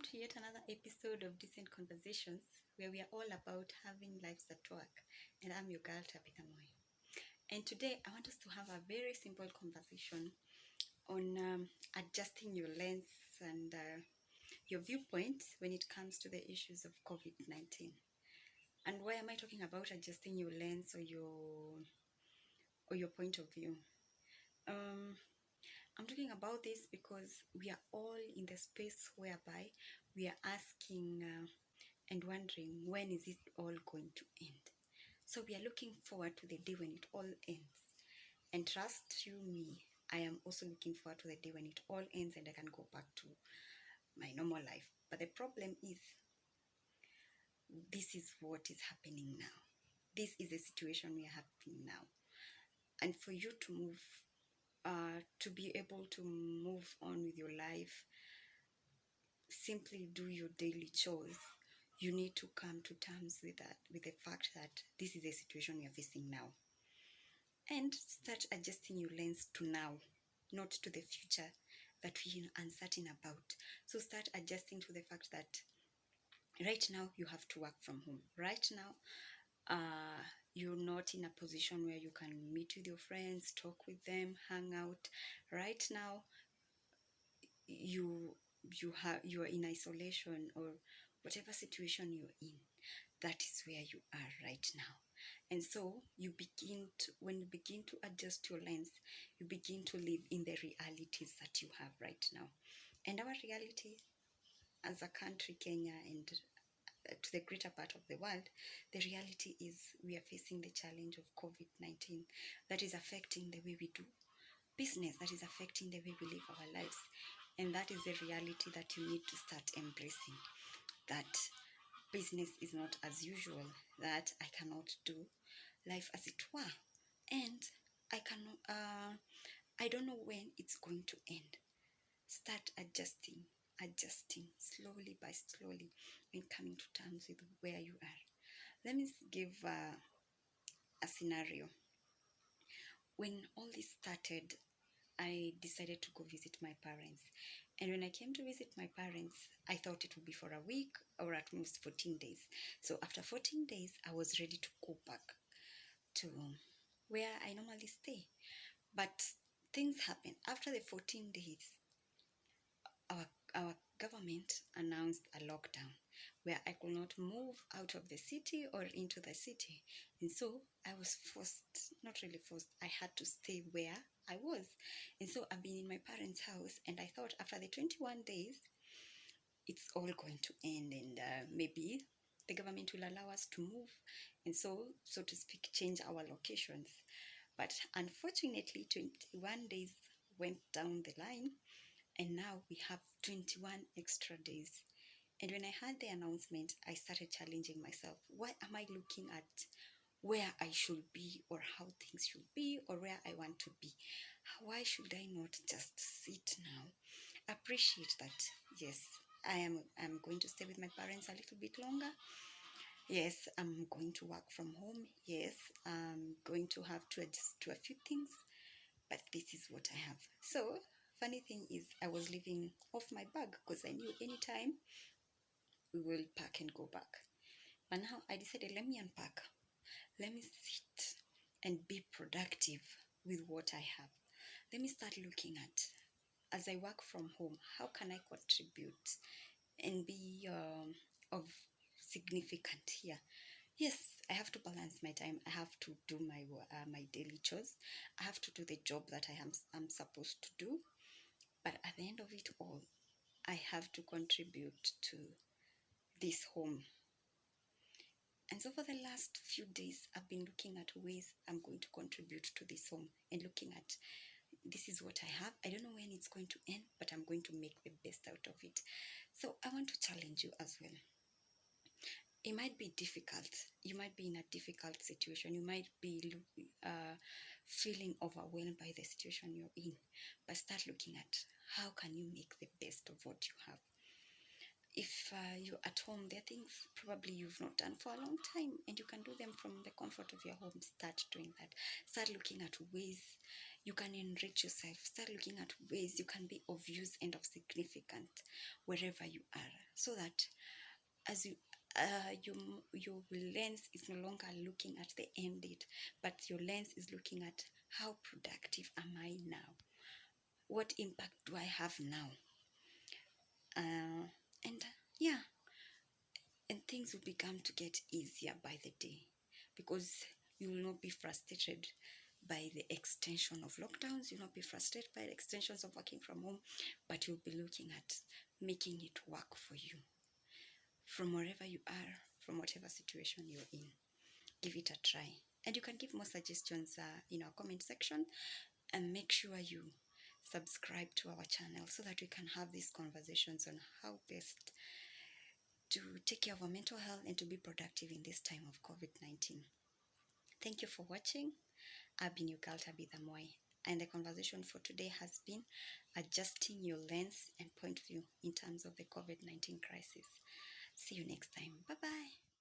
to yet another episode of Decent Conversations, where we are all about having lives at work. And I'm your girl, Tabby Diaries. And today I want us to have a very simple conversation on adjusting your lens and your viewpoint when it comes to the issues of COVID-19. And why am I talking about adjusting your lens or your point of view? I'm talking about this because we are all in the space whereby we are asking and wondering, when is it all going to end? So we are looking forward to the day when it all ends. And trust you me, I am also looking forward to the day when it all ends and I can go back to my normal life. But the problem is, this is what is happening now. This is the situation we are having now. And for you to move, to be able to move on with your life, simply do your daily chores, you need to come to terms with that, with the fact that this is the situation we are facing now. And start adjusting your lens to now, not to the future that we are uncertain about. So start adjusting to the fact that right now you have to work from home. Right now, you're not in a position where you can meet with your friends, talk with them, hang out. Right now, you are in isolation, or whatever situation you're in, that is where you are right now. And so when you begin to adjust your lens, you begin to live in the realities that you have right now. And our reality as a country, Kenya, and to the greater part of the world, the reality is we are facing the challenge of COVID-19 that is affecting the way we do business, that is affecting the way we live our lives. And that is the reality that you need to start embracing, that business is not as usual, that I cannot do life as it were, and I don't know when it's going to end. Start adjusting slowly by slowly, and coming to terms with where you are. Let me give a scenario. When all this started, I decided to go visit my parents. And when I came to visit my parents, I thought it would be for a week or at most 14 days. So after 14 days, I was ready to go back to where I normally stay. But things happened. After the 14 days, our government announced a lockdown where I could not move out of the city or into the city. And so I was forced, not really forced, I had to stay where I was. And so I've been in my parents' house, and I thought after the 21 days, it's all going to end, and maybe the government will allow us to move, and so to speak, change our locations. But unfortunately, 21 days went down the line, and now we have 21 extra days. And when I heard the announcement, I started challenging myself. Why am I looking at where I should be, or how things should be, or where I want to be? Why should I not just sit now, appreciate that, yes, I'm going to stay with my parents a little bit longer. Yes, I'm going to work from home. Yes, I'm going to have to adjust to a few things, but this is what I have. So funny thing is, I was living off my bag because I knew anytime we will pack and go back. But now I decided, let me unpack. Let me sit and be productive with what I have. Let me start looking at, as I work from home, how can I contribute and be of significant here? Yes, I have to balance my time. I have to do my daily chores. I have to do the job that I'm supposed to do. But at the end of it all, I have to contribute to this home. And so for the last few days, I've been looking at ways I'm going to contribute to this home, and looking at, this is what I have. I don't know when it's going to end, but I'm going to make the best out of it. So I want to challenge you as well. It might be difficult. You might be in a difficult situation. You might be feeling overwhelmed by the situation you're in. But start looking at, how can you make the best of what you have? If you're at home, there are things probably you've not done for a long time, and you can do them from the comfort of your home. Start doing that. Start looking at ways you can enrich yourself. Start looking at ways you can be of use and of significant wherever you are, so that as your lens is no longer looking at the end date, but your lens is looking at how productive am I now? What impact do I have now? And yeah, and things will become to get easier by the day, because you will not be frustrated by the extension of lockdowns. You'll not be frustrated by the extensions of working from home, but you'll be looking at making it work for you from wherever you are, from whatever situation you're in. Give it a try, and you can give more suggestions in our comment section, and make sure you subscribe to our channel so that we can have these conversations on how best to take care of our mental health and to be productive in this time of COVID-19. Thank you for watching. I've been your girl Tabby Diaries, and the conversation for today has been adjusting your lens and point of view in terms of the COVID-19 crisis. See you next time. Bye bye.